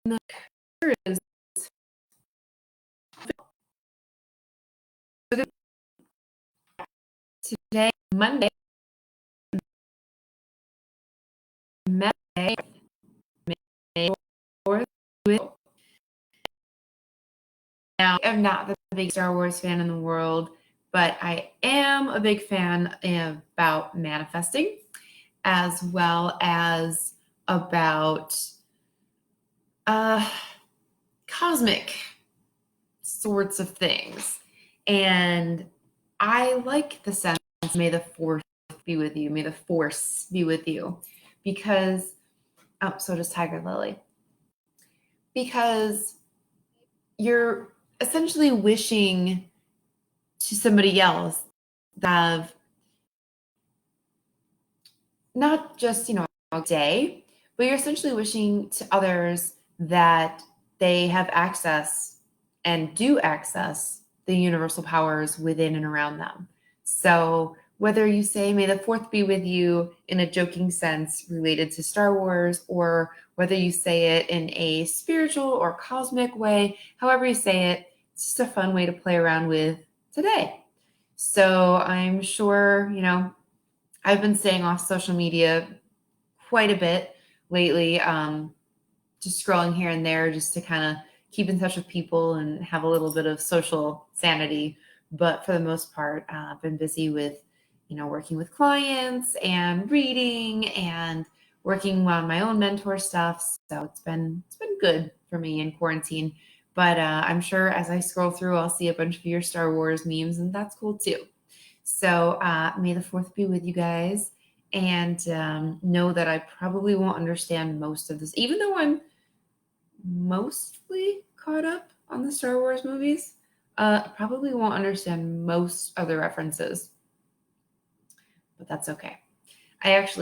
the is today, Monday, May 4th. Now, I'm not the biggest Star Wars fan in the world, but I am a big fan about manifesting, as well as about cosmic sorts of things. And I like the sense, may the force be with you, may the force be with you, because, so does Tiger Lily. Because you're essentially wishing to somebody else that not just, a day, but you're essentially wishing to others that they have access and do access the universal powers within and around them. So whether you say, may the fourth be with you in a joking sense related to Star Wars, or whether you say it in a spiritual or cosmic way, however you say it, it's just a fun way to play around with today. So I'm sure, I've been staying off social media quite a bit lately, just scrolling here and there just to kind of keep in touch with people and have a little bit of social sanity. But for the most part, I've been busy with, working with clients and reading and working on my own mentor stuff. So it's been good for me in quarantine. But I'm sure as I scroll through, I'll see a bunch of your Star Wars memes, and that's cool too. So may the fourth be with you guys. And know that I probably won't understand most of this, even though I'm mostly caught up on the Star Wars movies. Probably won't understand most of the references, but that's okay.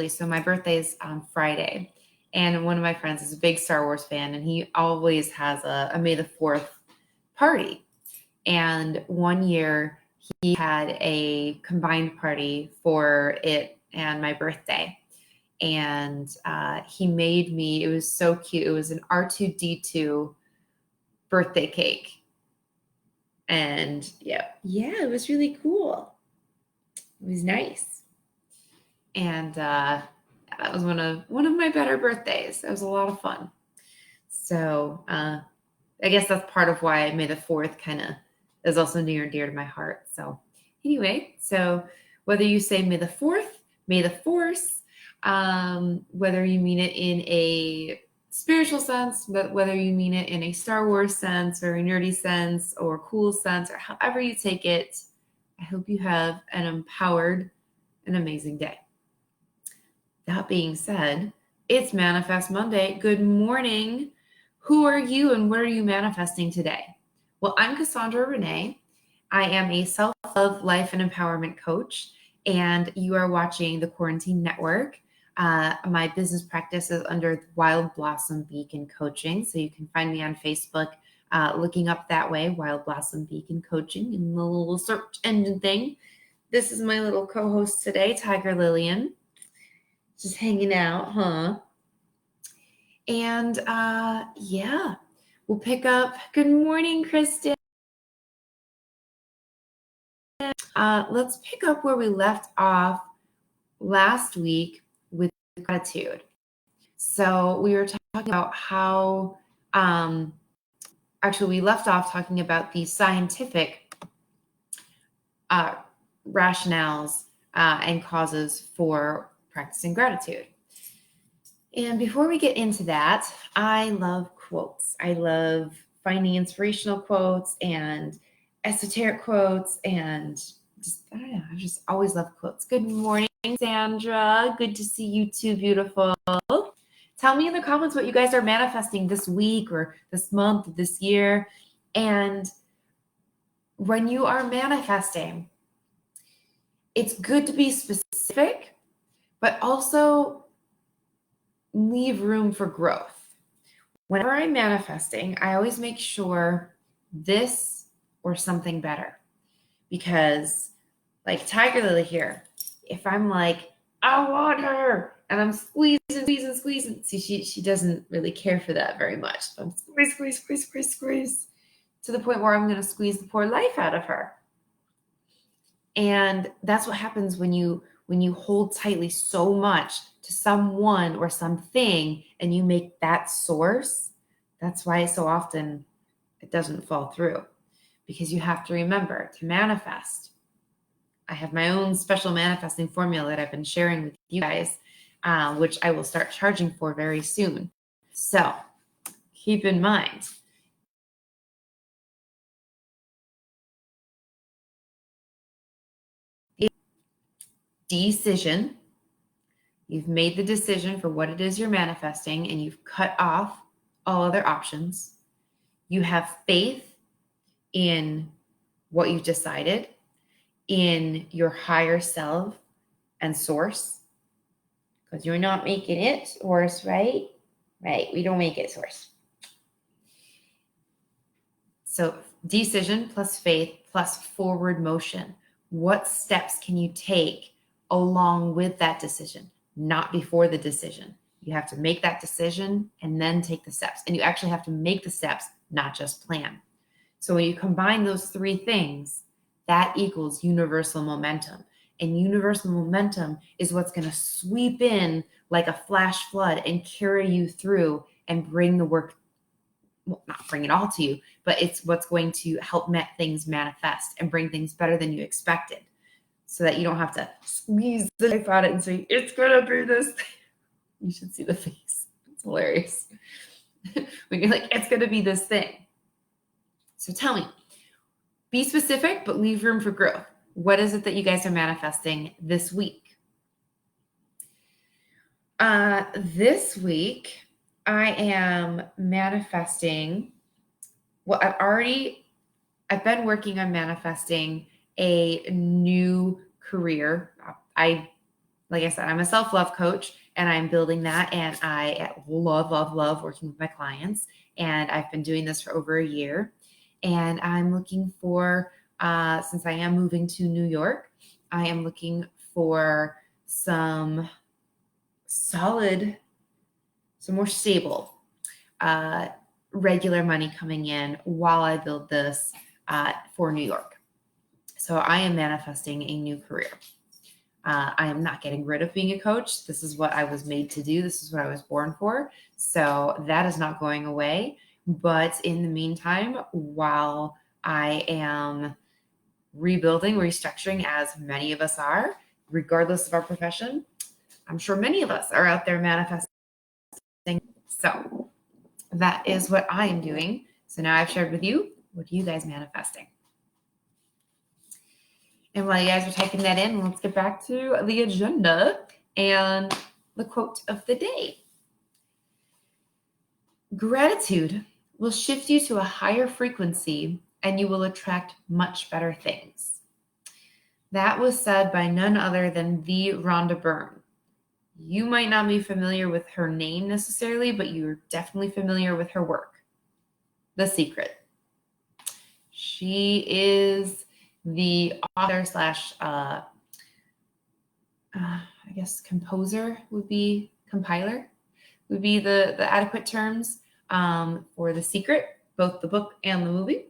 So my birthday is on Friday, and one of my friends is a big Star Wars fan, and he always has a May the 4th party. And one year he had a combined party for it and my birthday. And he made me, it was so cute. It was an R2-D2 birthday cake. And yeah, it was really cool. It was nice. And that was one of my better birthdays. It was a lot of fun. So I guess that's part of why May the 4th kind of is also near and dear to my heart. So anyway, so whether you say May the 4th, May the Force, whether you mean it in a spiritual sense, but whether you mean it in a Star Wars sense or a nerdy sense or cool sense, or however you take it, I hope you have an empowered and amazing day. That being said, it's Manifest Monday. Good morning. Who are you and what are you manifesting today? Well, I'm Cassandra Renee. I am a self-love, life, and empowerment coach, and you are watching the Quarantine Network. My business practice is under Wild Blossom Beacon Coaching, so you can find me on Facebook looking up that way, Wild Blossom Beacon Coaching, in the little search engine thing. This is my little co-host today, Tiger Lillian. Just hanging out, huh? And we'll pick up. Good morning, Kristen. Let's pick up where we left off last week with gratitude. So we were talking about how, we left off talking about the scientific rationales and causes for practicing gratitude. And before we get into that, I love quotes. I love finding inspirational quotes and esoteric quotes, and I just always love quotes. Good morning, Sandra. Good to see you too, beautiful. Tell me in the comments what you guys are manifesting this week or this month, or this year. And when you are manifesting, it's good to be specific, but also leave room for growth. Whenever I'm manifesting, I always make sure this or something better. Because like Tiger Lily here, if I'm like, I want her, and I'm squeezing. See, she doesn't really care for that very much. So I'm squeeze to the point where I'm going to squeeze the poor life out of her. And that's what happens when you hold tightly so much to someone or something and you make that source. That's why so often it doesn't fall through, because you have to remember to manifest. I have my own special manifesting formula that I've been sharing with you guys, which I will start charging for very soon. So keep in mind, decision. You've made the decision for what it is you're manifesting, and you've cut off all other options. You have faith in what you've decided, in your higher self and source, because you're not making it source, right? Right. We don't make it source. So decision plus faith plus forward motion. What steps can you take along with that decision, not before the decision? You have to make that decision and then take the steps. And you actually have to make the steps, not just plan. So when you combine those three things, that equals universal momentum. And universal momentum is what's going to sweep in like a flash flood and carry you through and bring the work, well, not bring it all to you, but it's what's going to help things manifest and bring things better than you expected, so that you don't have to squeeze the life out of it and say, it's going to be this thing. You should see the face. It's hilarious. When you're like, it's going to be this thing. So tell me, be specific, but leave room for growth. What is it that you guys are manifesting this week? This week, I am manifesting, well, I've been working on manifesting a new career. Like I said, I'm a self-love coach, and I'm building that, and I love working with my clients, and I've been doing this for over a year. And I'm looking for, since I am moving to New York, I am looking for some more stable, regular money coming in while I build this for New York. So I am manifesting a new career. I am not getting rid of being a coach. This is what I was made to do. This is what I was born for. So that is not going away. But in the meantime, while I am rebuilding, restructuring, as many of us are, regardless of our profession, I'm sure many of us are out there manifesting. So that is what I am doing. So now I've shared with you, what are you guys manifesting? And while you guys are typing that in, let's get back to the agenda and the quote of the day. Gratitude will shift you to a higher frequency, and you will attract much better things. That was said by none other than the Rhonda Byrne. You might not be familiar with her name necessarily, but you're definitely familiar with her work. The Secret. She is the author slash, I guess composer would be, compiler would be the adequate terms for The Secret, both the book and the movie.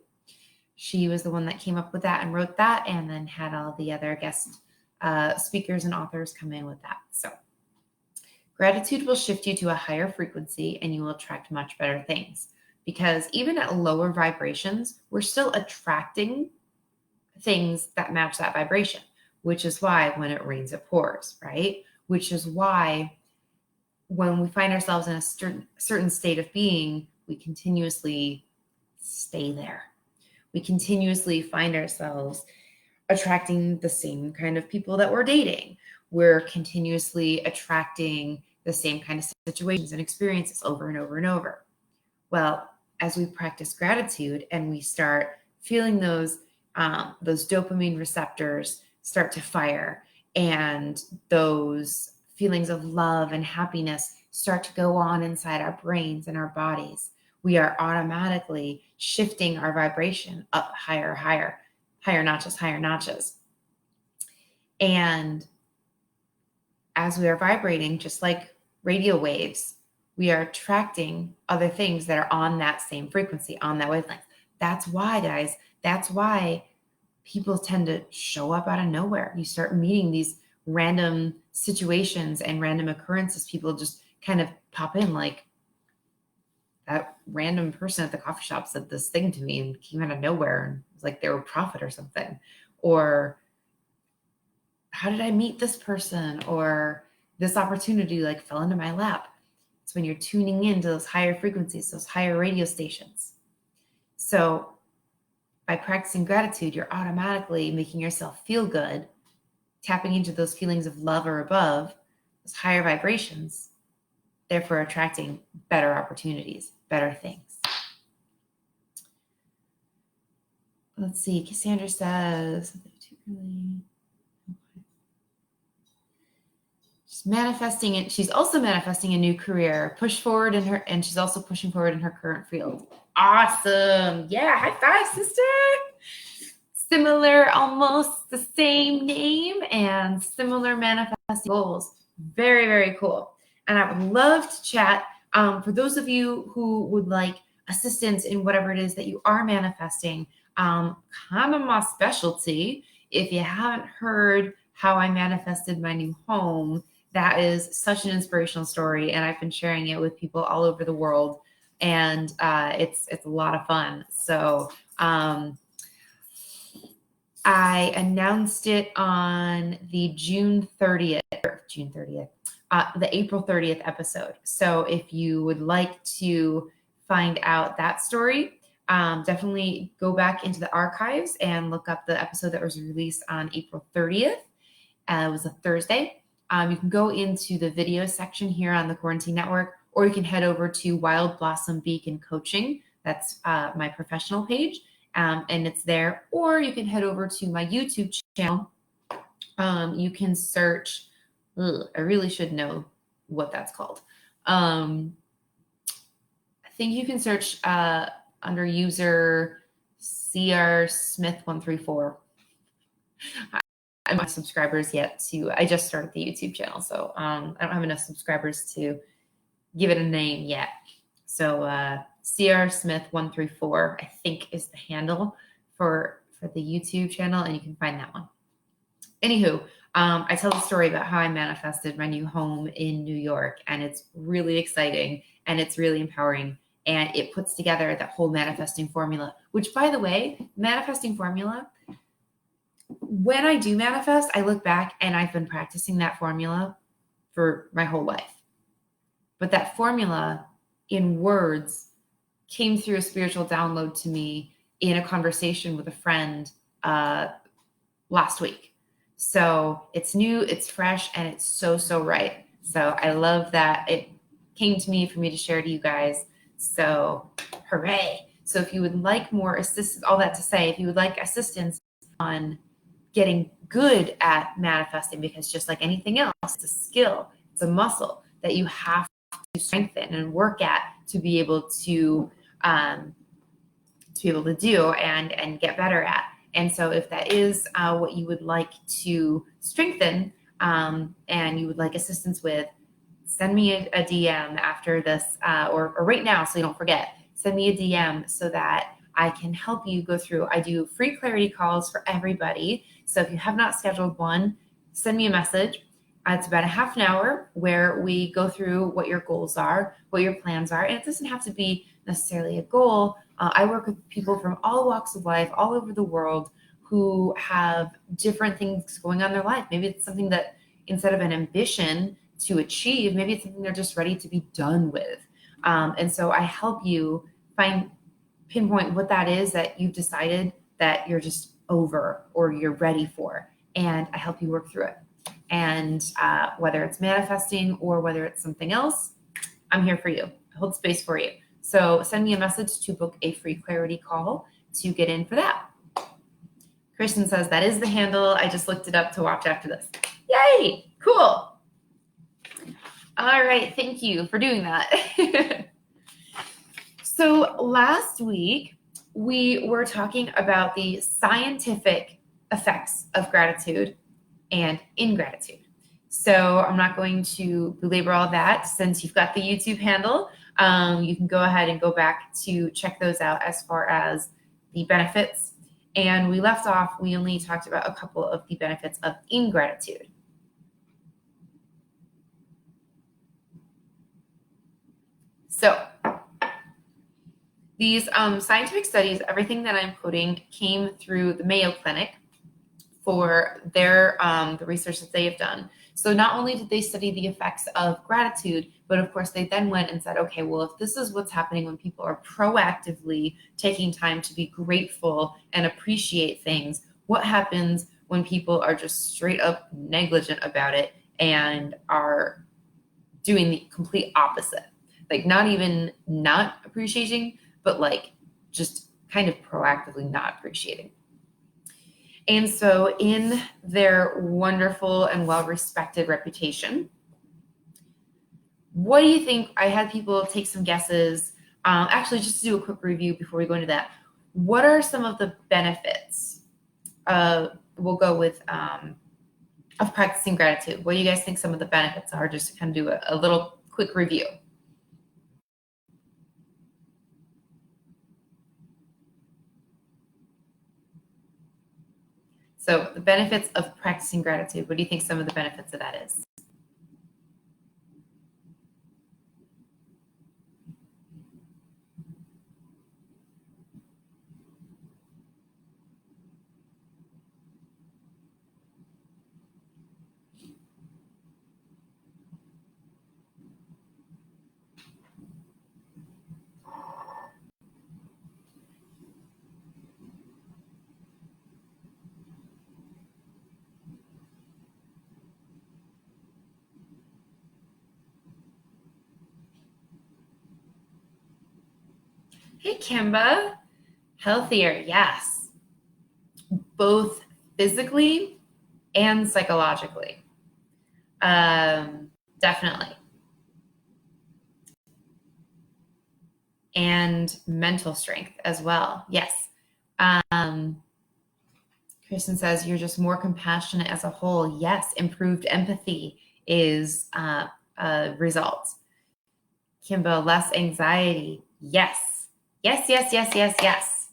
She was the one that came up with that and wrote that, and then had all the other guest speakers and authors come in with that. So gratitude will shift you to a higher frequency, and you will attract much better things. Because even at lower vibrations, we're still attracting things that match that vibration, which is why when it rains, it pours, right? Which is why when we find ourselves in a certain state of being, we continuously stay there. We continuously find ourselves attracting the same kind of people that we're dating. We're continuously attracting the same kind of situations and experiences over and over and over. Well, as we practice gratitude and we start feeling those dopamine receptors start to fire, and those feelings of love and happiness start to go on inside our brains and our bodies, we are automatically shifting our vibration up higher notches. And as we are vibrating, just like radio waves, we are attracting other things that are on that same frequency, on that wavelength. That's why, guys, that's why people tend to show up out of nowhere. You start meeting these random situations and random occurrences. People just kind of pop in, like that random person at the coffee shop said this thing to me and came out of nowhere, and it was like they were a prophet or something. Or how did I meet this person? Or this opportunity like fell into my lap. It's when you're tuning into those higher frequencies, those higher radio stations. So by practicing gratitude, you're automatically making yourself feel good, tapping into those feelings of love or above, those higher vibrations, therefore attracting better opportunities, better things. Let's see. Cassandra says, too early. She's manifesting it. She's also manifesting a new career, push forward in her, and she's also pushing forward in her current field. Awesome. Yeah. High five, sister. Similar, almost the same name and similar manifesting goals. Very, very cool. And I would love to chat. For those of you who would like assistance in whatever it is that you are manifesting, kind of my specialty. If you haven't heard how I manifested my new home, that is such an inspirational story, and I've been sharing it with people all over the world, and it's a lot of fun. So I announced it on the April 30th episode. So if you would like to find out that story, definitely go back into the archives and look up the episode that was released on April 30th. It was a Thursday. You can go into the video section here on the Quarantine Network, or you can head over to Wild Blossom Beacon Coaching. That's my professional page, and it's there. Or you can head over to my YouTube channel. You can search, I really should know what that's called. I think you can search under user CR Smith 134. I'm not subscribers yet I just started the YouTube channel, so I don't have enough subscribers to give it a name yet. So CR Smith 134, I think, is the handle for the YouTube channel, and you can find that one. Anywho, I tell the story about how I manifested my new home in New York, and it's really exciting and it's really empowering, and it puts together that whole manifesting formula, which, by the way, manifesting formula, when I do manifest, I look back and I've been practicing that formula for my whole life. But that formula in words came through a spiritual download to me in a conversation with a friend last week. So it's new, it's fresh, and it's so, so right. So I love that it came to me for me to share to you guys. So hooray. So if you would like more assistance, all that to say, if you would like assistance on getting good at manifesting, because just like anything else, it's a skill, it's a muscle that you have to strengthen and work at to be able to do and get better at. And so if that is what you would like to strengthen and you would like assistance with, send me a DM after this or right now, so you don't forget. Send me a DM so that I can help you go through. I do free clarity calls for everybody. So if you have not scheduled one, send me a message. It's about a half an hour where we go through what your goals are, what your plans are. And it doesn't have to be necessarily a goal. I work with people from all walks of life, all over the world, who have different things going on in their life. Maybe it's something that instead of an ambition to achieve, maybe it's something they're just ready to be done with. And so I help you pinpoint what that is that you've decided that you're just over or you're ready for. And I help you work through it. And whether it's manifesting or whether it's something else, I'm here for you. I hold space for you. So send me a message to book a free clarity call to get in for that. Christian says that is the handle. I just looked it up to watch after this. Yay! Cool. All right. Thank you for doing that. So last week, we were talking about the scientific effects of gratitude and ingratitude. So I'm not going to belabor all that. Since you've got the YouTube handle, you can go ahead and go back to check those out as far as the benefits. And we left off, we only talked about a couple of the benefits of ingratitude. So these scientific studies, everything that I'm quoting came through the Mayo Clinic for their the research that they have done. So not only did they study the effects of gratitude, but of course they then went and said, okay, well, if this is what's happening when people are proactively taking time to be grateful and appreciate things, what happens when people are just straight up negligent about it and are doing the complete opposite? Like not even not appreciating, but like just kind of proactively not appreciating. And so in their wonderful and well-respected reputation, what do you think? I had people take some guesses. Actually, just to do a quick review before we go into that, what are some of the benefits? We'll go with of practicing gratitude. What do you guys think some of the benefits are? Just to kind of do a little quick review. So the benefits of practicing gratitude, what do you think some of the benefits of that is? Hey, Kimba. Healthier, yes. Both physically and psychologically. Definitely. And mental strength as well. Yes. Kristen says you're just more compassionate as a whole. Yes. Improved empathy is a result. Kimba, less anxiety. Yes. Yes, yes, yes, yes, yes.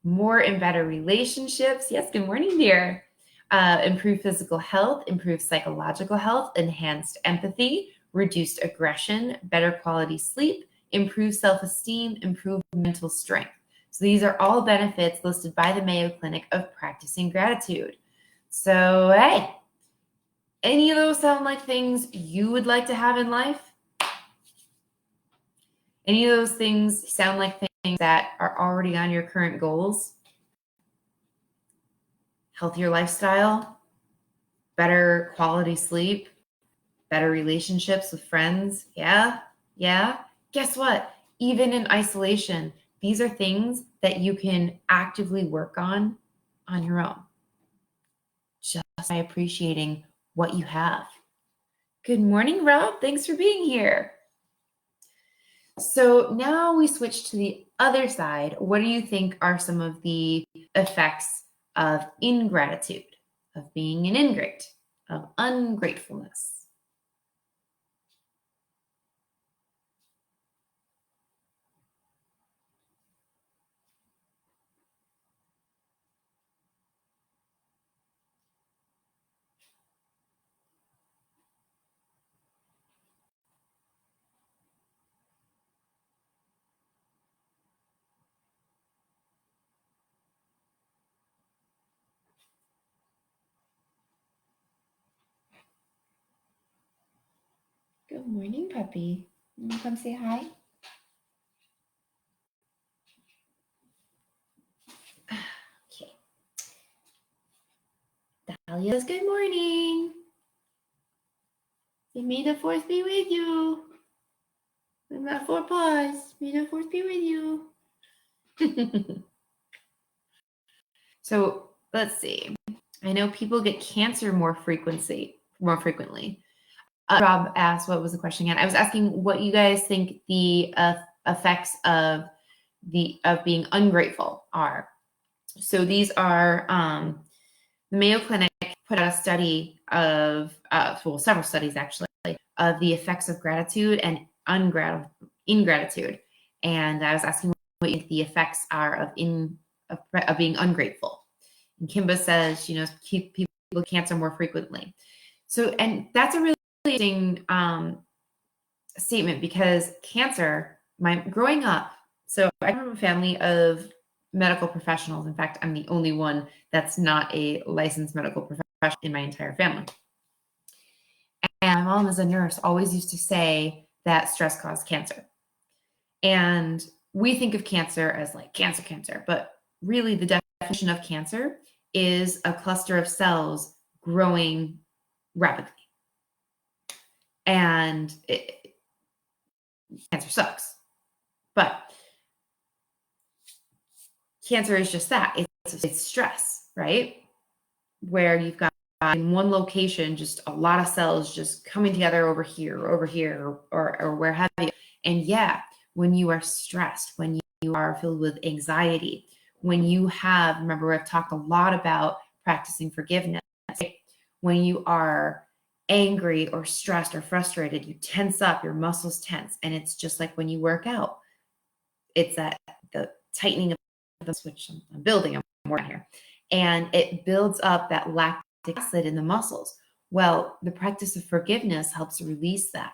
More and better relationships. Yes. Good morning, dear. Improved physical health, improved psychological health, enhanced empathy, reduced aggression, better quality sleep, improved self-esteem, improved mental strength. So these are all benefits listed by the Mayo Clinic of practicing gratitude. So, hey, any of those sound like things you would like to have in life? Any of those things sound like things that are already on your current goals? Healthier lifestyle, better quality sleep, better relationships with friends. Yeah. Guess what? Even in isolation, these are things that you can actively work on your own, just by appreciating what you have. Good morning, Rob. Thanks for being here. So now we switch to the other side. What do you think are some of the effects of ingratitude, of being an ingrate, of ungratefulness? Good morning, puppy. You want to come say hi? Okay. Dahlia says good morning. Say, may the force be with you. With my 4 paws. May the force be with you. So let's see. I know people get cancer more frequently. Rob asked, what was the question again? I was asking what you guys think the effects of being ungrateful are. So these are the Mayo Clinic put out a study of, several studies actually, of the effects of gratitude and ingratitude. And I was asking what you think the effects are of being ungrateful. And Kimba says, keep people with cancer more frequently. So, and that's a really interesting statement, because cancer, growing up, so I come from a family of medical professionals. In fact, I'm the only one that's not a licensed medical professional in my entire family. And my mom, as a nurse, always used to say that stress caused cancer. And we think of cancer as like cancer, but really the definition of cancer is a cluster of cells growing rapidly. And cancer sucks. But cancer is just that. It's stress, right? Where you've got in one location just a lot of cells just coming together over here, or where have you. And yeah, when you are stressed, when you are filled with anxiety, when you have, remember, I've talked a lot about practicing forgiveness. Right? When you are angry or stressed or frustrated, you tense up, your muscles tense. And it's just like when you work out, it's the tightening of the switch I'm building, I'm working here. And it builds up that lactic acid in the muscles. Well, the practice of forgiveness helps release that.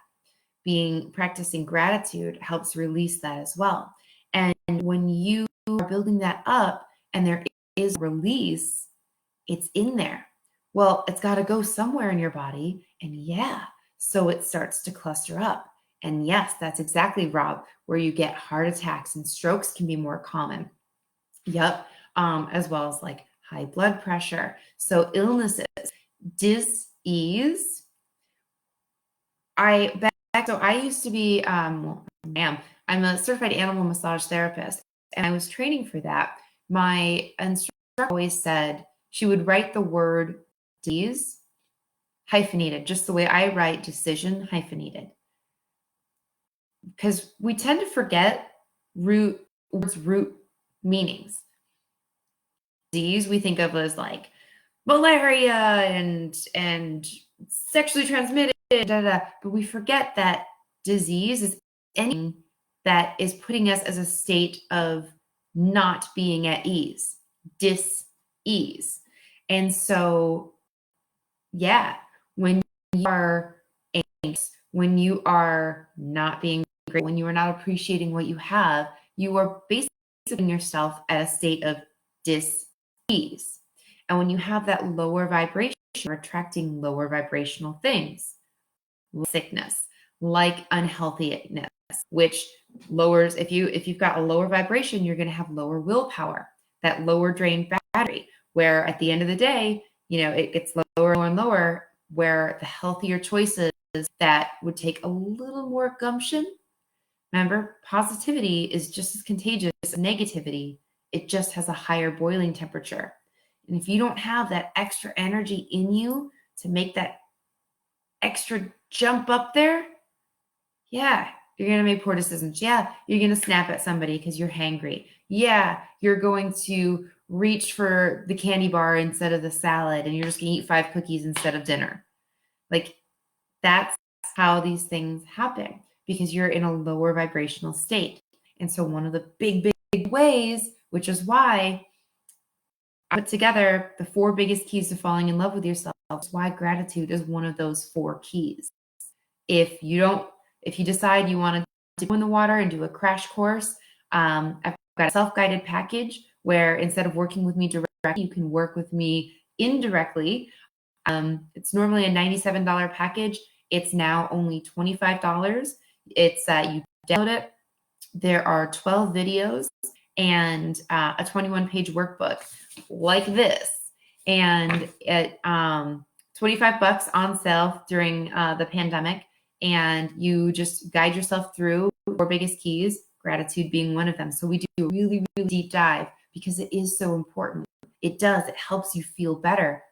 Practicing gratitude helps release that as well. And when you are building that up and there is release, it's in there. Well, it's got to go somewhere in your body. And yeah, so it starts to cluster up. And yes, that's exactly, Rob, where you get heart attacks and strokes can be more common. Yep. As well as like high blood pressure. So illnesses, dis-ease. So I used to be, I'm a certified animal massage therapist, and I was training for that. My instructor always said she would write the word disease hyphenated, just the way I write decision hyphenated. Because we tend to forget root meanings. Disease we think of as like malaria and sexually transmitted, but we forget that disease is anything that is putting us as a state of not being at ease, dis-ease. And so, yeah, when you are anxious, when you are not being great, when you are not appreciating what you have, you are basically putting yourself at a state of dis-ease. And when you have that lower vibration, you're attracting lower vibrational things, like sickness, like unhealthiness, which lowers, if you've got a lower vibration, you're going to have lower willpower, that lower drain battery, where at the end of the day, it gets lower and lower, where the healthier choices that would take a little more gumption. Remember, positivity is just as contagious as negativity. It just has a higher boiling temperature. And if you don't have that extra energy in you to make that extra jump up there, yeah, you're going to make poor decisions. Yeah, you're going to snap at somebody because you're hangry. Yeah, you're going to reach for the candy bar instead of the salad, and you're just going to eat 5 cookies instead of dinner. Like, that's how these things happen, because you're in a lower vibrational state. And so one of the big ways, which is why I put together the 4 biggest keys to falling in love with yourself, is why gratitude is one of those 4 keys. If you decide you want to go in the water and do a crash course, I've got a self-guided package where instead of working with me directly, you can work with me indirectly. It's normally a $97 package. It's now only $25. It's you download it. There are 12 videos and a 21-page workbook like this. And at $25 on sale during the pandemic. And you just guide yourself through 4 biggest keys, gratitude being one of them. So we do a really, really deep dive because it is so important. It helps you feel better.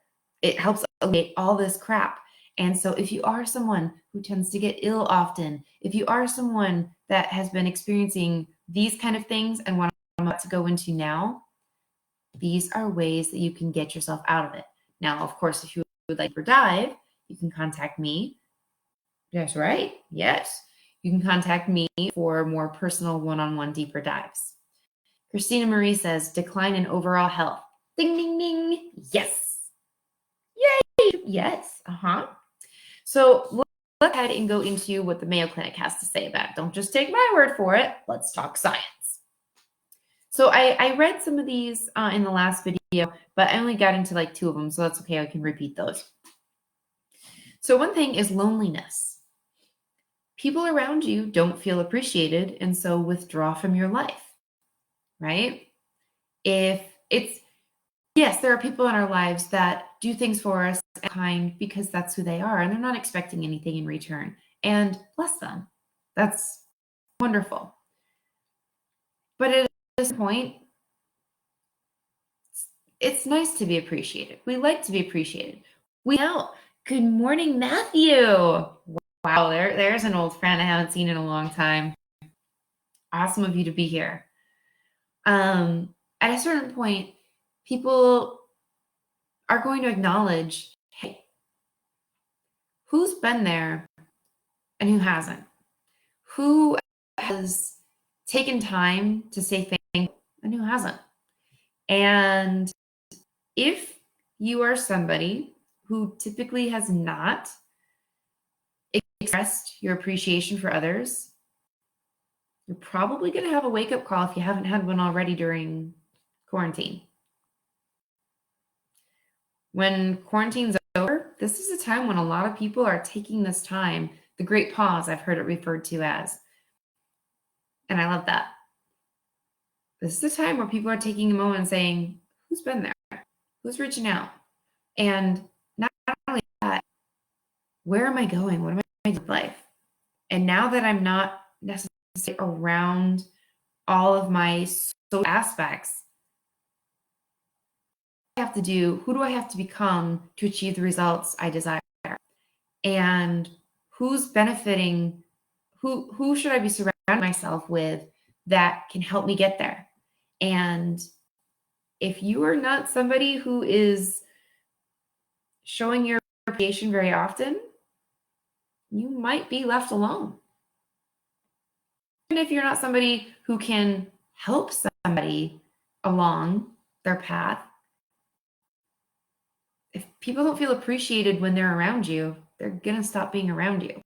It helps eliminate all this crap. And so if you are someone who tends to get ill often, if you are someone that has been experiencing these kind of things and what I'm about to go into now, these are ways that you can get yourself out of it. Now, of course, if you would like to dive, you can contact me. That's right. Yes. You can contact me for more personal one-on-one deeper dives. Christina Marie says, decline in overall health. Ding, ding, ding. Yes. Yay. Yes. So let's go ahead and go into what the Mayo Clinic has to say about it. Don't just take my word for it. Let's talk science. So I read some of these in the last video, but I only got into like 2 of them, so that's okay. I can repeat those. So one thing is loneliness. People around you don't feel appreciated, and so withdraw from your life, right? If it's, yes, there are people in our lives that do things for us and kind because that's who they are, and they're not expecting anything in return. And bless them. That's wonderful. But at this point, it's nice to be appreciated. We like to be appreciated. Good morning, Matthew. Wow, there's an old friend I haven't seen in a long time. Awesome of you to be here. At a certain point, people are going to acknowledge, hey, who's been there and who hasn't? Who has taken time to say thank you and who hasn't? And if you are somebody who typically has not expressed your appreciation for others, you're probably going to have a wake-up call if you haven't had one already during quarantine. When quarantine's over, this is a time when a lot of people are taking this time, the great pause, I've heard it referred to as. And I love that. This is a time where people are taking a moment and saying, who's been there? Who's reaching out? And not only that, where am I going? What am I doing with life? And now that I'm not necessarily around all of my social aspects, who do I have to become to achieve the results I desire? And who's benefiting? Who should I be surrounding myself with that can help me get there? And if you are not somebody who is showing your appreciation very often, you might be left alone. Even if you're not somebody who can help somebody along their path, if people don't feel appreciated when they're around you, they're going to stop being around you.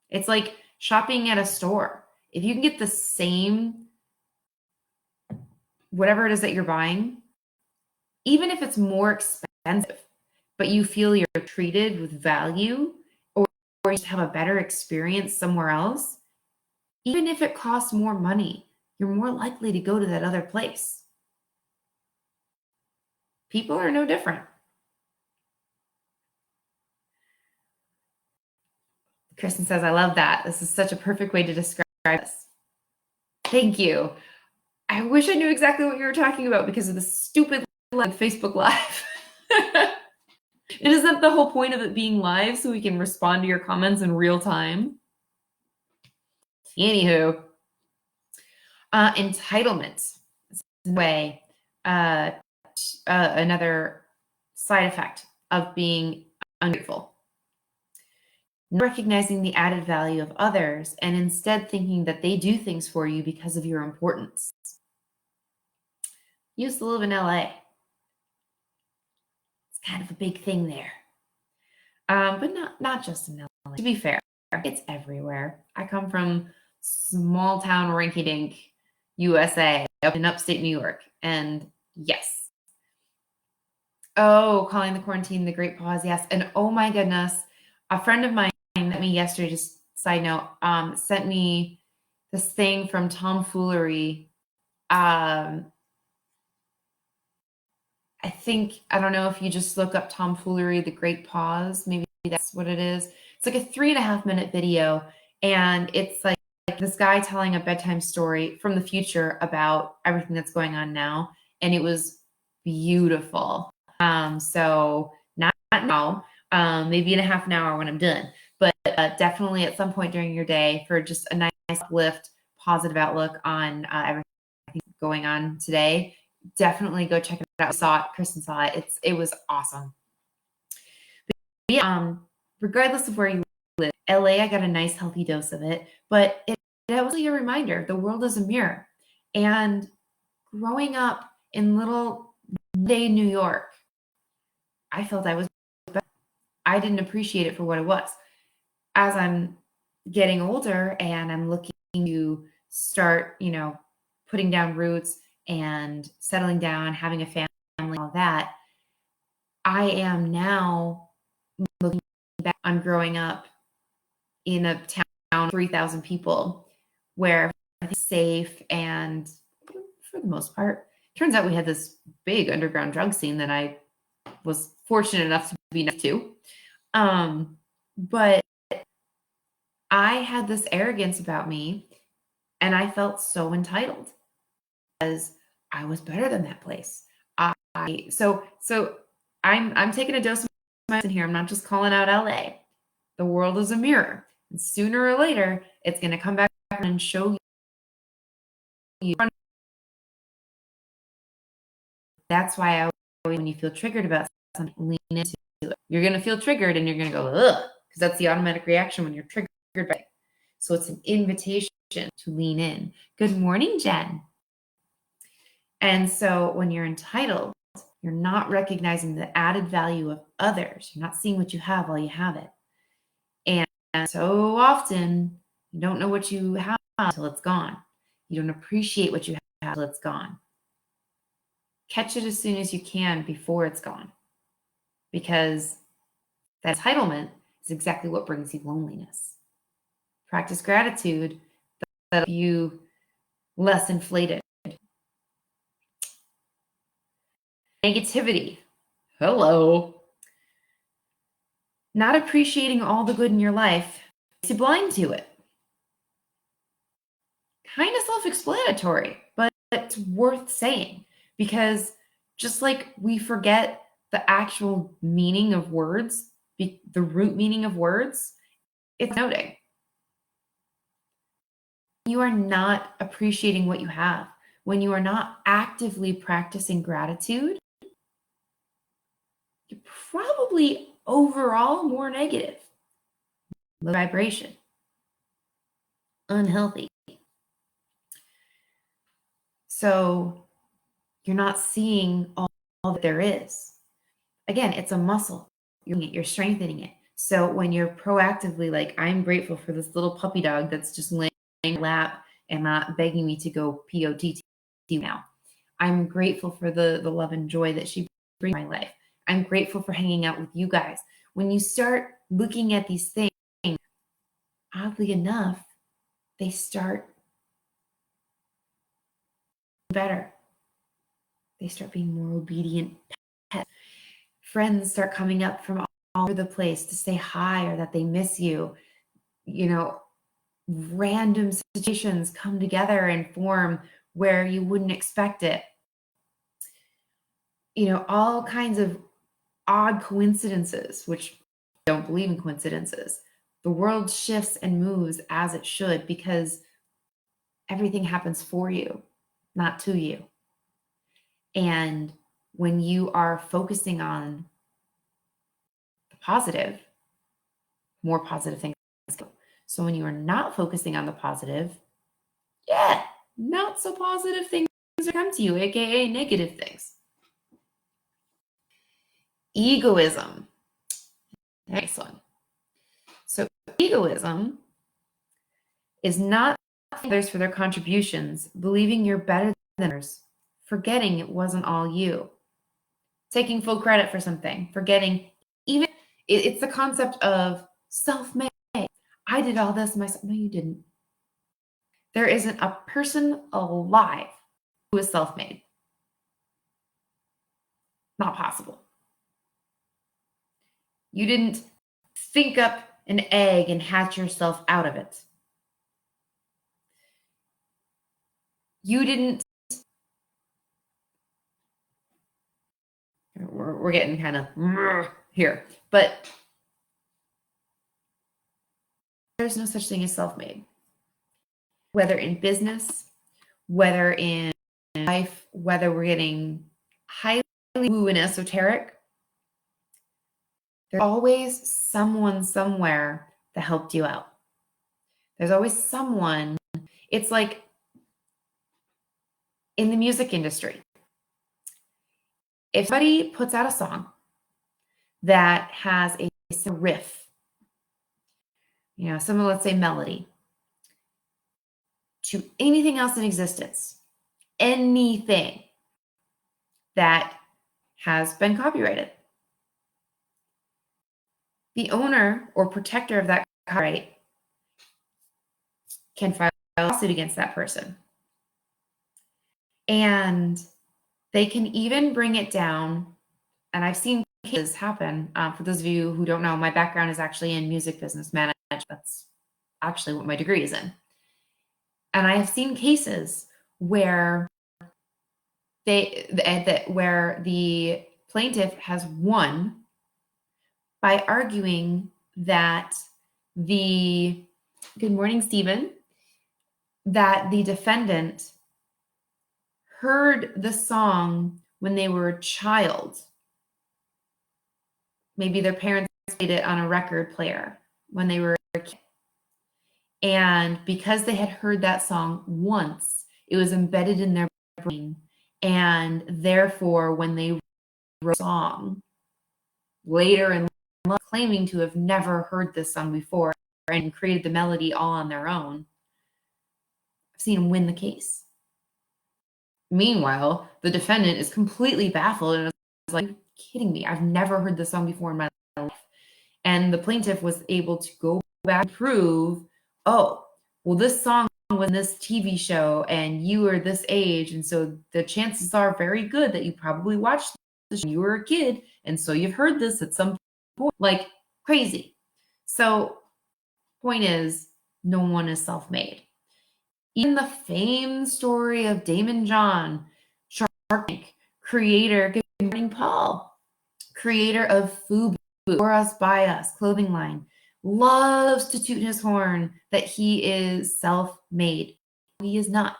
It's like shopping at a store. If you can get the same, whatever it is that you're buying, even if it's more expensive, but you feel you're treated with value or you just have a better experience somewhere else, even if it costs more money, you're more likely to go to that other place. People are no different. Kristen says, I love that. This is such a perfect way to describe this. Thank you. I wish I knew exactly what you were talking about because of the stupid Facebook Live. And isn't the whole point of it being live so we can respond to your comments in real time? Anywho, entitlement is in a way another side effect of being ungrateful. Recognizing the added value of others and instead thinking that they do things for you because of your importance. I used to live in LA. It's kind of a big thing there. But not just in LA. To be fair, it's everywhere. I come from small town rinky-dink USA up in upstate New York. And yes. Oh, calling the quarantine the great pause. Yes. And oh my goodness, a friend of mine met me yesterday, just side note, sent me this thing from Tomfoolery. I don't know if you just look up Tomfoolery, the great pause, maybe that's what it is. It's like a 3.5-minute video. And it's like this guy telling a bedtime story from the future about everything that's going on now. And it was beautiful. So not now, maybe in a half an hour when I'm done, but definitely at some point during your day for just a nice uplift, positive outlook on everything going on today. Definitely go check it out. I saw it. Kristen saw it. It was awesome. yeah, regardless of where you live, LA, I got a nice healthy dose of it, but that was a reminder the world is a mirror. And growing up in little day New York, I felt I was better. I didn't appreciate it for what it was. As I'm getting older and I'm looking to start, putting down roots and settling down, having a family, all that, I am now looking back on growing up in a town of 3,000 people where it's safe and for the most part, turns out we had this big underground drug scene that I was fortunate enough to be next to. But I had this arrogance about me and I felt so entitled because I was better than that place. So I'm taking a dose of medicine here. I'm not just calling out LA. The world is a mirror. And sooner or later, it's going to come back and show you. That's why when you feel triggered about something, lean into it. You're going to feel triggered and you're going to go, ugh, because that's the automatic reaction when you're triggered by it. So it's an invitation to lean in. Good morning, Jen. And so when you're entitled, you're not recognizing the added value of others. You're not seeing what you have while you have it. And so often, you don't know what you have until it's gone. You don't appreciate what you have until it's gone. Catch it as soon as you can before it's gone. Because that entitlement is exactly what brings you loneliness. Practice gratitude that'll make you less inflated. Negativity. Hello. Not appreciating all the good in your life makes you blind to it. Kind of self-explanatory, but it's worth saying because just like we forget the actual meaning of words, the root meaning of words, it's noting. You are not appreciating what you have. When you are not actively practicing gratitude, you're probably overall more negative. Low vibration. Unhealthy. So you're not seeing all that there is. Again, it's a muscle. You're strengthening it. So when you're proactively like, I'm grateful for this little puppy dog that's just laying in my lap and not begging me to go POTT now. I'm grateful for the love and joy that she brings in my life. I'm grateful for hanging out with you guys. When you start looking at these things, oddly enough, they start better. They start being more obedient pets. Friends start coming up from all over the place to say hi or that they miss you. Random situations come together and form where you wouldn't expect it. All kinds of odd coincidences, which I don't believe in coincidences. The world shifts and moves as it should because everything happens for you, not to you. And when you are focusing on the positive, more positive things go. So when you are not focusing on the positive, not so positive things come to you, aka negative things. Egoism. Nice one. So egoism is not others for their contributions, believing you're better than others, forgetting it wasn't all you, taking full credit for something, forgetting even it's the concept of self-made. I did all this myself. No, you didn't. There isn't a person alive who is self-made. Not possible. You didn't think up an egg and hatch yourself out of it. You didn't. We're getting kind of here, but there's no such thing as self-made. Whether in business, whether in life, whether we're getting highly woo and esoteric, There's always someone somewhere that helped you out. There's always someone. It's like in the music industry. If somebody puts out a song that has a riff, some, let's say, melody, to anything else in existence, anything that has been copyrighted, the owner or protector of that copyright can file a lawsuit against that person. And they can even bring it down. And I've seen cases happen. For those of you who don't know, my background is actually in music business management. That's actually what my degree is in. And I have seen cases where where the plaintiff has won by arguing that good morning, Stephen, that the defendant heard the song when they were a child. Maybe their parents played it on a record player when they were a kid. And because they had heard that song once, it was embedded in their brain. And therefore, when they wrote the song later in life, claiming to have never heard this song before and created the melody all on their own, I've seen them win the case. Meanwhile, the defendant is completely baffled and is like, "Are you kidding me? I've never heard this song before in my life." And the plaintiff was able to go back and prove, oh, well, this song was in this TV show and you were this age. And so the chances are very good that you probably watched this when you were a kid. And so you've heard this at some point, like crazy. So point is, no one is self-made. Even the famed story of Damon John, Shark Tank, creator, good morning, Paul, creator of FUBU, For Us, By Us, clothing line, loves to toot his horn that he is self-made. He is not.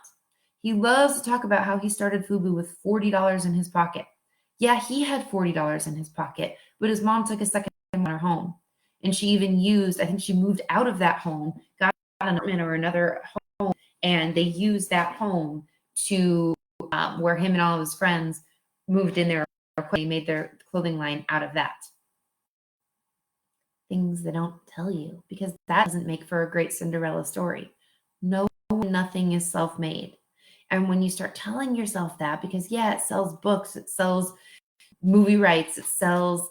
He loves to talk about how he started FUBU with $40 in his pocket. Yeah, he had $40 in his pocket, but his mom took a second on her home. And she even used, I think she moved out of that home, got an apartment or another home, and they used that home to where him and all of his friends moved in there. They made their clothing line out of that. Things they don't tell you, because that doesn't make for a great Cinderella story. No, nothing is self-made. And when you start telling yourself that, because yeah, it sells books, it sells movie rights, it sells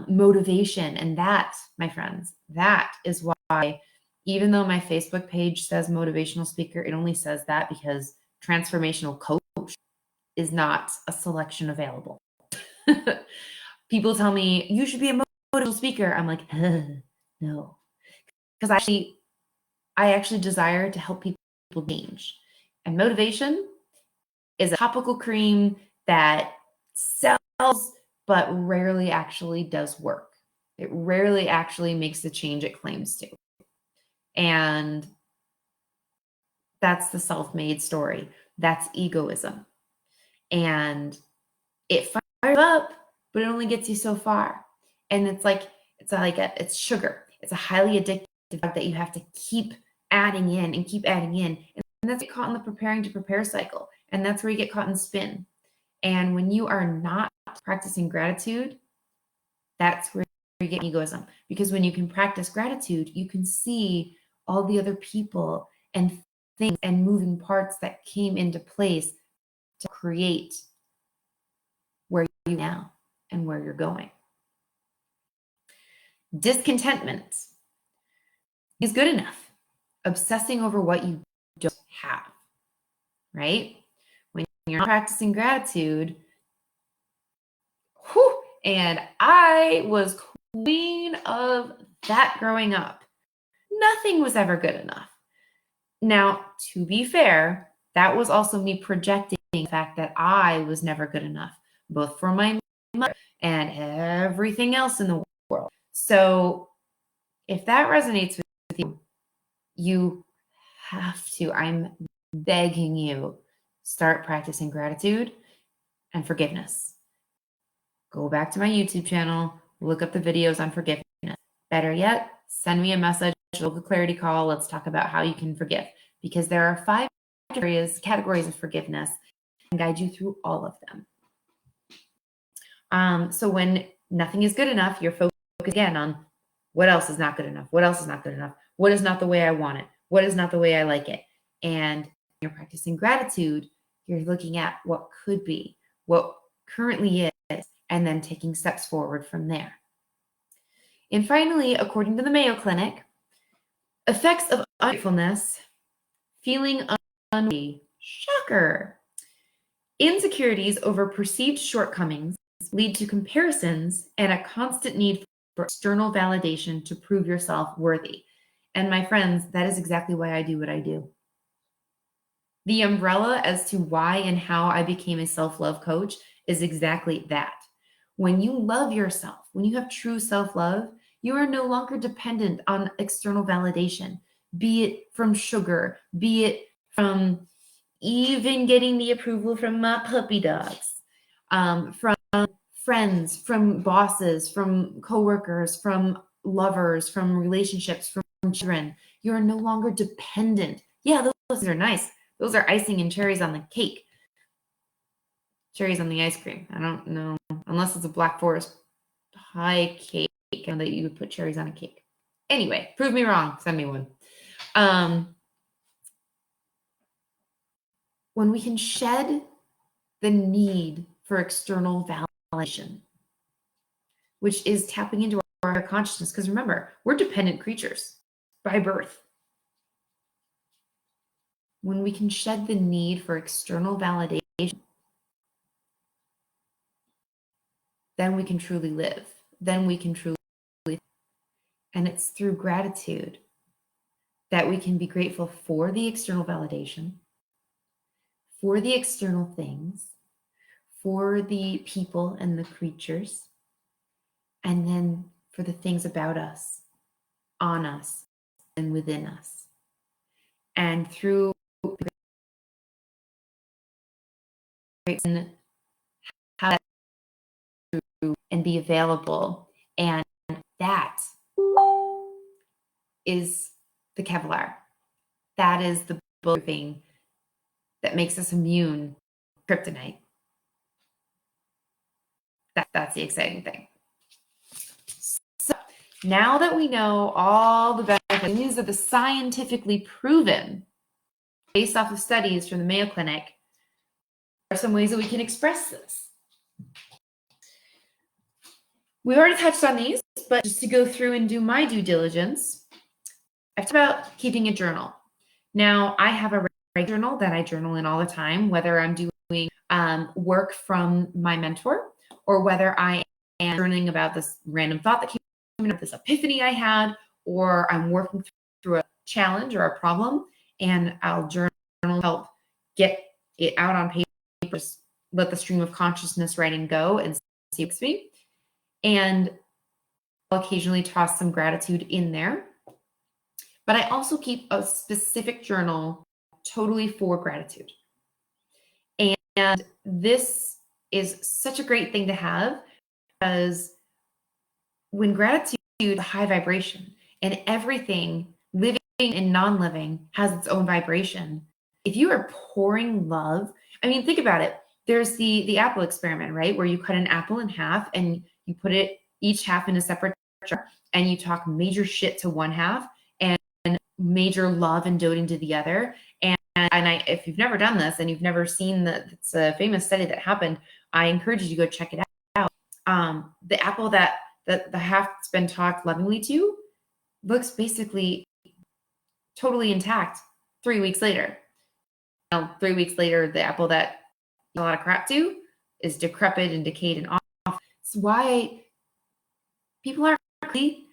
motivation. And that, my friends, that is why, even though my Facebook page says motivational speaker, it only says that because transformational coach is not a selection available. People tell me, you should be a motivational speaker. I'm like, no. Because I actually desire to help people change. And motivation is a topical cream that sells, but rarely actually does work. It rarely actually makes the change it claims to. And that's the self-made story. That's egoism. And it fires up, but it only gets you so far. And it's sugar. It's a highly addictive drug that you have to keep adding in and keep adding in. And that's where you get caught in the preparing to prepare cycle. And that's where you get caught in spin. And when you are not practicing gratitude, that's where you get egoism. Because when you can practice gratitude, you can see all the other people and things and moving parts that came into place to create where you're now and where you're going. Discontentment is good enough. Obsessing over what you don't have, right? When you're not practicing gratitude, and I was queen of that growing up. Nothing was ever good enough. Now, to be fair, that was also me projecting the fact that I was never good enough, both for my mother and everything else in the world. So if that resonates with you, you have to, I'm begging you, start practicing gratitude and forgiveness. Go back to my YouTube channel, look up the videos on forgiveness. Better yet, send me a message, book a clarity call. Let's talk about how you can forgive, because there are 5 categories of forgiveness and guide you through all of them. So when nothing is good enough, you're focused again on what else is not good enough? What else is not good enough? What is not the way I want it? What is not the way I like it? And you're practicing gratitude. You're looking at what could be, what currently is, and then taking steps forward from there. And finally, according to the Mayo Clinic, effects of ungratefulness, feeling unworthy, shocker. Insecurities over perceived shortcomings lead to comparisons and a constant need for external validation to prove yourself worthy. And my friends, that is exactly why I do what I do. The umbrella as to why and how I became a self-love coach is exactly that. When you love yourself, when you have true self-love, you are no longer dependent on external validation, be it from sugar, be it from even getting the approval from my puppy dogs, from friends, from bosses, from coworkers, from lovers, from relationships, from children. You're no longer dependent. Yeah, those are nice. Those are icing and cherries on the cake. Cherries on the ice cream. I don't know, unless it's a Black Forest pie cake and that you would put cherries on a cake. Anyway, prove me wrong. Send me one. When we can shed the need for external validation, which is tapping into our consciousness, because remember, we're dependent creatures by birth. When we can shed the need for external validation, then we can truly live. Then we can truly live. And it's through gratitude that we can be grateful for the external validation, for the external things, for the people and the creatures, and then for the things about us, on us, and within us. And through how that and be available. And that is the Kevlar. That is the thing that makes us immune to kryptonite. That's the exciting thing. So now that we know all the benefits, these are the scientifically proven, based off of studies from the Mayo Clinic, there are some ways that we can express this. We've already touched on these, but just to go through and do my due diligence, I've talked about keeping a journal. Now, I have a regular journal that I journal in all the time, whether I'm doing work from my mentor or whether I am journaling about this random thought that came up, this epiphany I had, or I'm working through a challenge or a problem, and I'll journal, help get it out on paper, just let the stream of consciousness writing go and see what me. And I'll occasionally toss some gratitude in there. But I also keep a specific journal totally for gratitude. And this is such a great thing to have, because when gratitude is a high vibration and everything, living and non-living, has its own vibration, if you are pouring love, I mean, think about it. There's the apple experiment, right? Where you cut an apple in half and you put it each half in a separate jar, and you talk major shit to one half and major love and doting to the other. And if you've never done this and you've never seen it's a famous study that happened, I encourage you to go check it out. The apple that the half that's been talked lovingly to looks basically totally intact 3 weeks later. Now, 3 weeks later, the apple that a lot of crap to is decrepit and decayed and off. It's why people aren't crazy.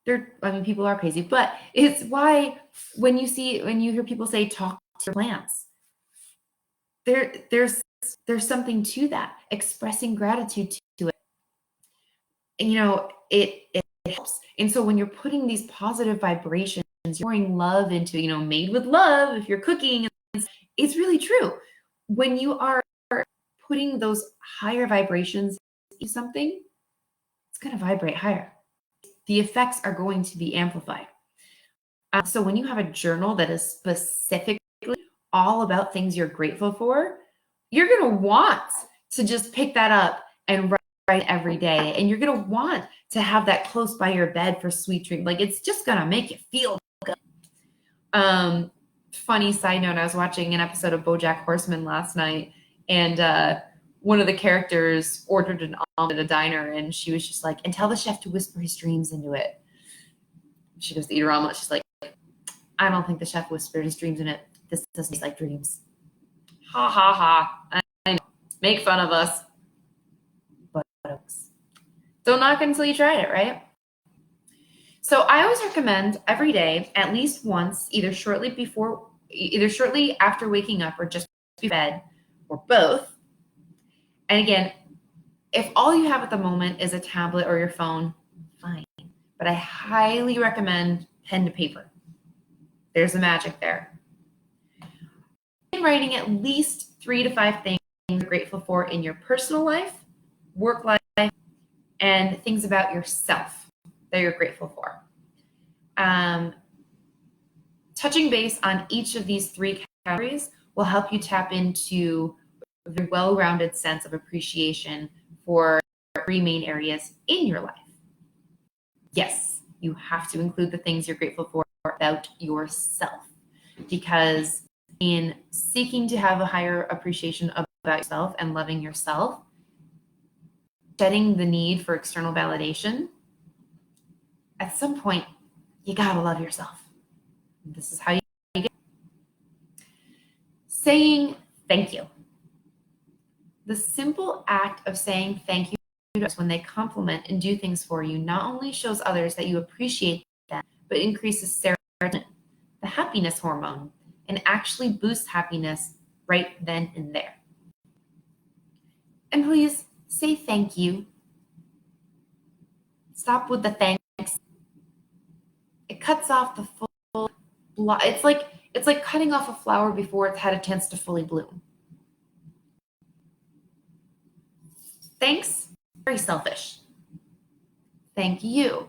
People are crazy, but it's why when you hear people say talk to your plants, there's something to that. Expressing gratitude to it, and it helps. And so when you're putting these positive vibrations, you're pouring love into, made with love. If you're cooking, it's really true. When you are putting those higher vibrations into something, it's it's going to vibrate higher. The effects are going to be amplified. So when you have a journal that is specifically all about things you're grateful for, you're going to want to just pick that up and write every day. And you're going to want to have that close by your bed for sweet dreams. Like, it's just going to make you feel good. Funny side note, I was watching an episode of BoJack Horseman last night, and one of the characters ordered an omelet at a diner, and she was just like, and tell the chef to whisper his dreams into it. She goes to eat her omelet. She's like, I don't think the chef whispered his dreams in it. This doesn't taste like dreams. Ha ha ha. I know. Make fun of us. But don't knock until you tried it, right? So I always recommend every day, at least once, either shortly after waking up or just before bed, or both. And again, if all you have at the moment is a tablet or your phone, fine. But I highly recommend pen to paper. There's the magic there. Writing at least 3 to 5 things you're grateful for in your personal life, work life, and things about yourself that you're grateful for. Touching base on each of these 3 categories will help you tap into a very well-rounded sense of appreciation for 3 main areas in your life. Yes, you have to include the things you're grateful for about yourself, because in seeking to have a higher appreciation about yourself and loving yourself, shedding the need for external validation, at some point, you gotta love yourself. This is how you get it. Saying thank you. The simple act of saying thank you to others when they compliment and do things for you not only shows others that you appreciate them, but increases serotonin, the happiness hormone, and actually boosts happiness right then and there. And please say thank you. Stop with the thanks. It cuts off the full. It's like cutting off a flower before it's had a chance to fully bloom. Thanks, very selfish. Thank you.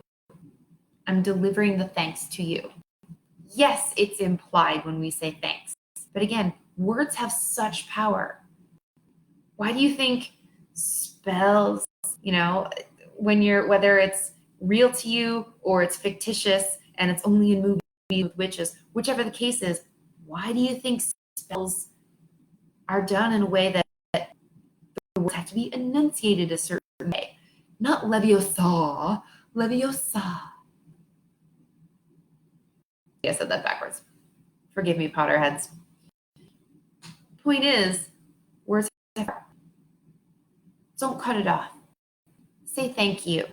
I'm delivering the thanks to you. Yes, it's implied when we say thanks. But again, words have such power. Why do you think spells, whether it's real to you or it's fictitious and it's only in movies with witches, whichever the case is, why do you think spells are done in a way that the words have to be enunciated a certain way? Not leviosa, leviosa. I said that backwards. Forgive me, Potterheads. Point is, words have power. Don't cut it off. Say thank you.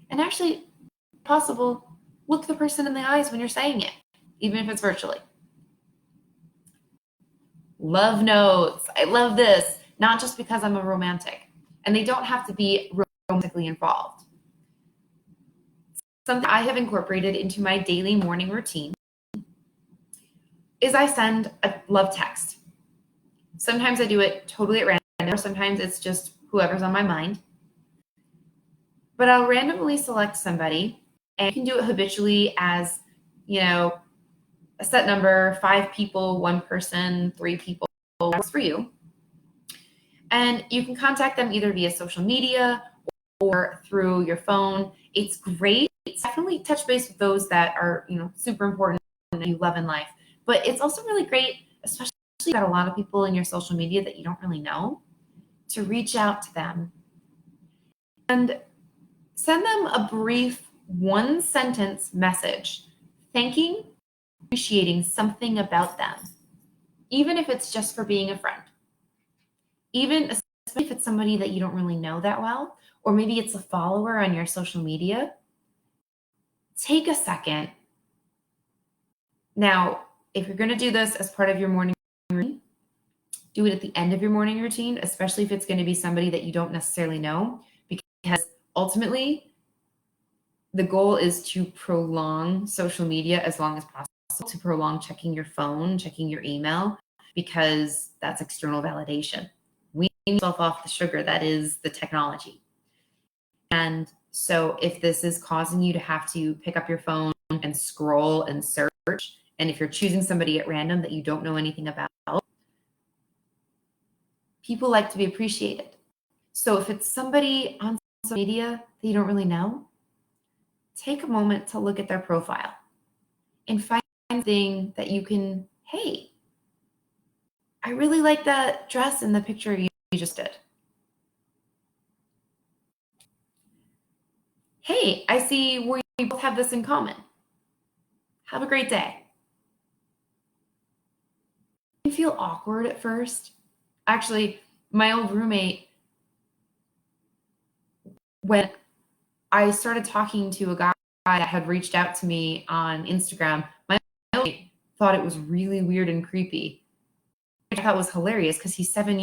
And actually, if possible, look the person in the eyes when you're saying it, even if it's virtually. Love notes. I love this. Not just because I'm a romantic. And they don't have to be romantically involved. Something I have incorporated into my daily morning routine is I send a love text. Sometimes I do it totally at random, or sometimes it's just whoever's on my mind. But I'll randomly select somebody, and you can do it habitually as, a set number, 5 people, 1 person, 3 people, works for you. And you can contact them either via social media or through your phone. It's great. It's definitely touch base with those that are, super important and you love in life. But it's also really great, especially if you've got a lot of people in your social media that you don't really know, to reach out to them and send them a brief 1-sentence message, thanking, appreciating something about them, even if it's just for being a friend. Even especially if it's somebody that you don't really know that well, or maybe it's a follower on your social media, take a second. Now, if you're going to do this as part of your morning routine, do it at the end of your morning routine, especially if it's going to be somebody that you don't necessarily know, because ultimately the goal is to prolong social media as long as possible, to prolong checking your phone, checking your email, because that's external validation. Wean yourself off the sugar. That is the technology. And So if this is causing you to have to pick up your phone and scroll and search, and if you're choosing somebody at random that you don't know anything about, people like to be appreciated. So if it's somebody on social media that you don't really know, take a moment to look at their profile and find something that you can, hey, I really like that dress in the picture you just did. Hey, I see we both have this in common. Have a great day. You feel awkward at first. Actually, my old roommate, when I started talking to a guy that had reached out to me on Instagram, my roommate thought it was really weird and creepy. I thought it was hilarious because he's 7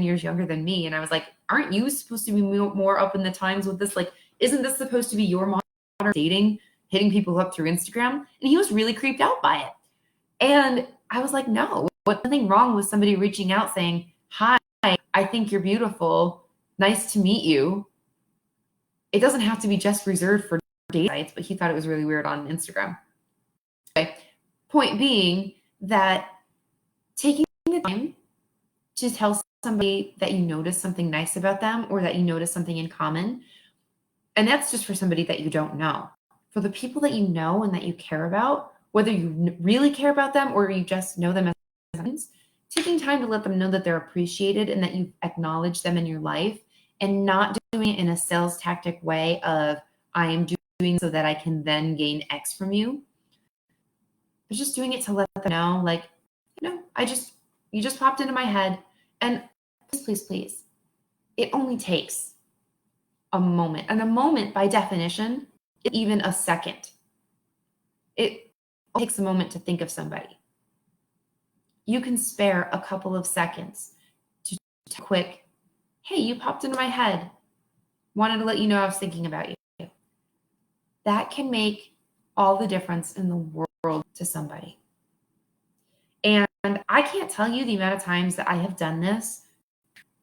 years younger than me. And I was like, aren't you supposed to be more up in the times with this? Like, isn't this supposed to be your modern dating, hitting people up through Instagram? And he was really creeped out by it. And I was like, no, what's nothing wrong with somebody reaching out saying, hi, I think you're beautiful. Nice to meet you. It doesn't have to be just reserved for dating sites, but he thought it was really weird on Instagram. Okay. Point being that taking the time to tell somebody that you notice something nice about them or that you notice something in common, and that's just for somebody that you don't know. For the people that you know and that you care about, whether you really care about them or you just know them as friends, taking time to let them know that they're appreciated and that you've acknowledged them in your life, and not doing it in a sales tactic way of, I am doing so that I can then gain X from you. But just doing it to let them know, like, you just popped into my head, and please, it only takes a moment. And a moment, by definition, is even a second. It takes a moment to think of somebody. You can spare a couple of seconds to quick, hey, you popped into my head. Wanted to let you know I was thinking about you. That can make all the difference in the world to somebody. And I can't tell you the amount of times that I have done this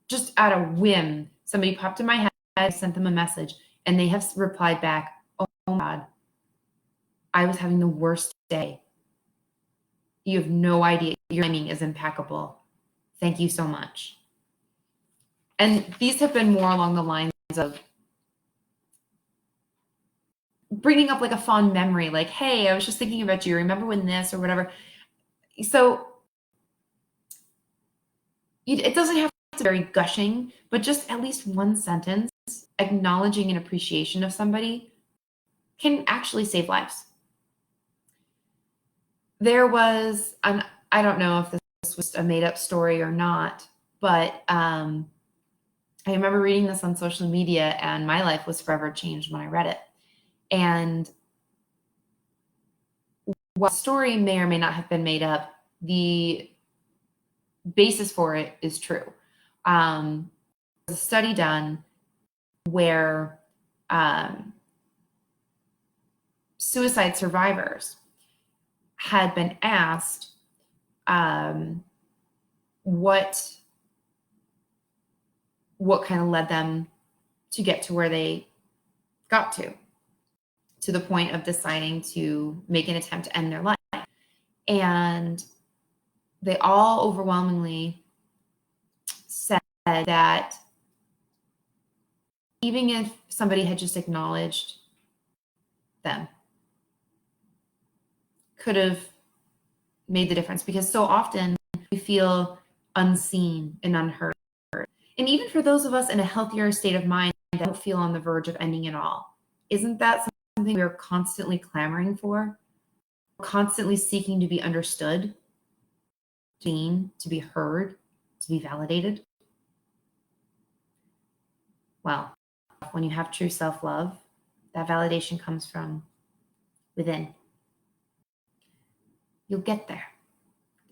just out of whim. Somebody popped in my head, I sent them a message, and they have replied back, oh my God, I was having the worst day. You have no idea. Your timing is impeccable. Thank you so much. And these have been more along the lines of bringing up like a fond memory, like, hey, I was just thinking about you. Remember when this or whatever. So it doesn't have to be very gushing, but just at least one sentence acknowledging an appreciation of somebody can actually save lives. There was, I don't know if this was a made up story or not, but I remember reading this on social media and my life was forever changed when I read it. And while the story may or may not have been made up, the basis for it is true. There's a study done where suicide survivors had been asked what kind of led them to get to where they got to the point of deciding to make an attempt to end their life. And they all overwhelmingly said that even if somebody had just acknowledged them, could have made the difference, because so often we feel unseen and unheard. And even for those of us in a healthier state of mind that don't feel on the verge of ending it all, isn't that something we're constantly clamoring for? We're constantly seeking to be understood, seen, to be heard, to be validated. Well, when you have true self-love, that validation comes from within. You'll get there.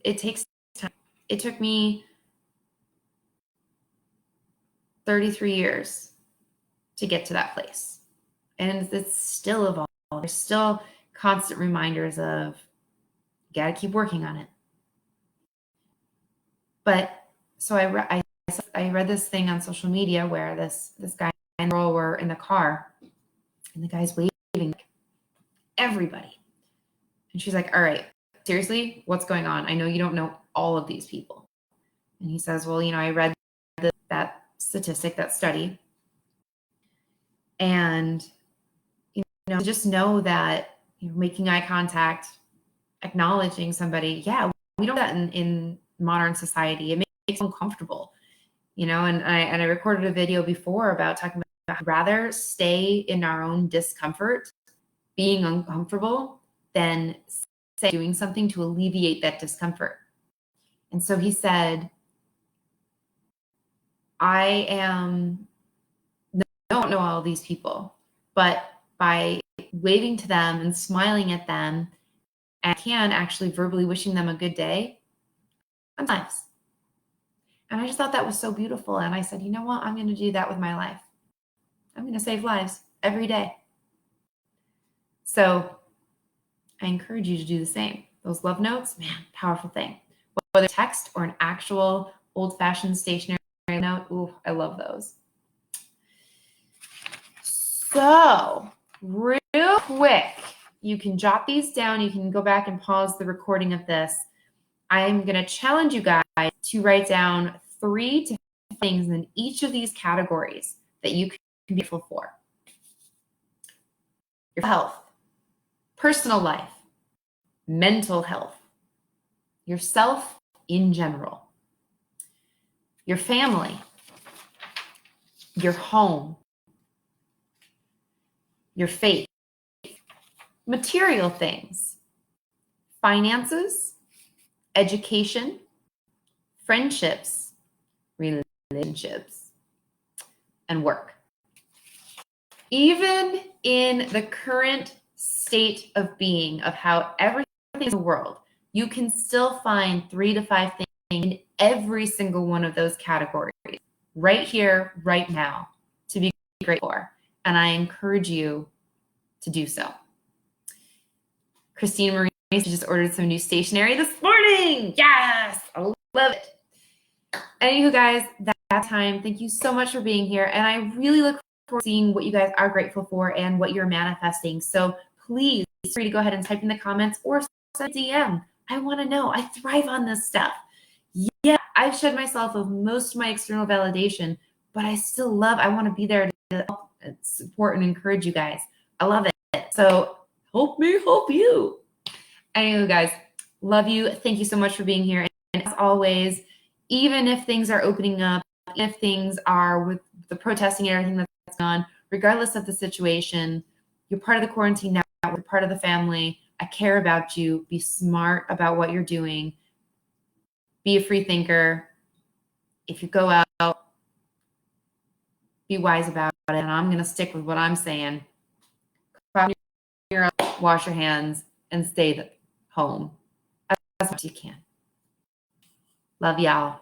It takes time. It took me 33 years to get to that place. And it's still evolving. There's still constant reminders of, you got to keep working on it. But so I read this thing on social media where this guy and the girl were in the car, and the guy's waving everybody. And she's like, all right, seriously, what's going on? I know you don't know all of these people. And he says, well, I read that statistic, that study. And, just know that making eye contact, acknowledging somebody, yeah, we don't do that in modern society. It makes us uncomfortable, and I recorded a video before about talking about rather stay in our own discomfort, being uncomfortable, than doing something to alleviate that discomfort. And so he said, I don't know all these people, but by waving to them and smiling at them, and I can actually verbally wishing them a good day, I'm nice. And I just thought that was so beautiful. And I said, you know what? I'm going to do that with my life. I'm going to save lives every day. So I encourage you to do the same. Those love notes, man, powerful thing. Whether text or an actual old-fashioned stationery note, ooh, I love those. So real quick, you can jot these down. You can go back and pause the recording of this. I'm going to challenge you guys to write down 3 to 5 things in each of these categories that you can be grateful for. Your health, personal life, mental health, yourself in general, your family, your home, your faith, material things, finances, education, friendships, relationships, and work. Even in the current state of being of how everything is in the world, you can still find 3 to 5 things in every single one of those categories right here, right now, to be grateful for. And I encourage you to do so. Christine Marie just ordered some new stationery this morning. Yes, I love it. Anywho, guys, that's time. Thank you so much for being here. And I really look forward to seeing what you guys are grateful for and what you're manifesting. So please feel free to go ahead and type in the comments or send a DM. I want to know. I thrive on this stuff. Yeah, I've shed myself of most of my external validation, but I want to be there to help and support and encourage you guys. I love it. So help me help you. Anyway, guys, love you. Thank you so much for being here. And as always, even if things are opening up, if things are with the protesting and everything that's going on, regardless of the situation, you're part of the quarantine now, you're part of the family. I care about you. Be smart about what you're doing. Be a free thinker. If you go out, be wise about it. And I'm going to stick with what I'm saying. Wash your hands and stay home as much as you can. Love y'all.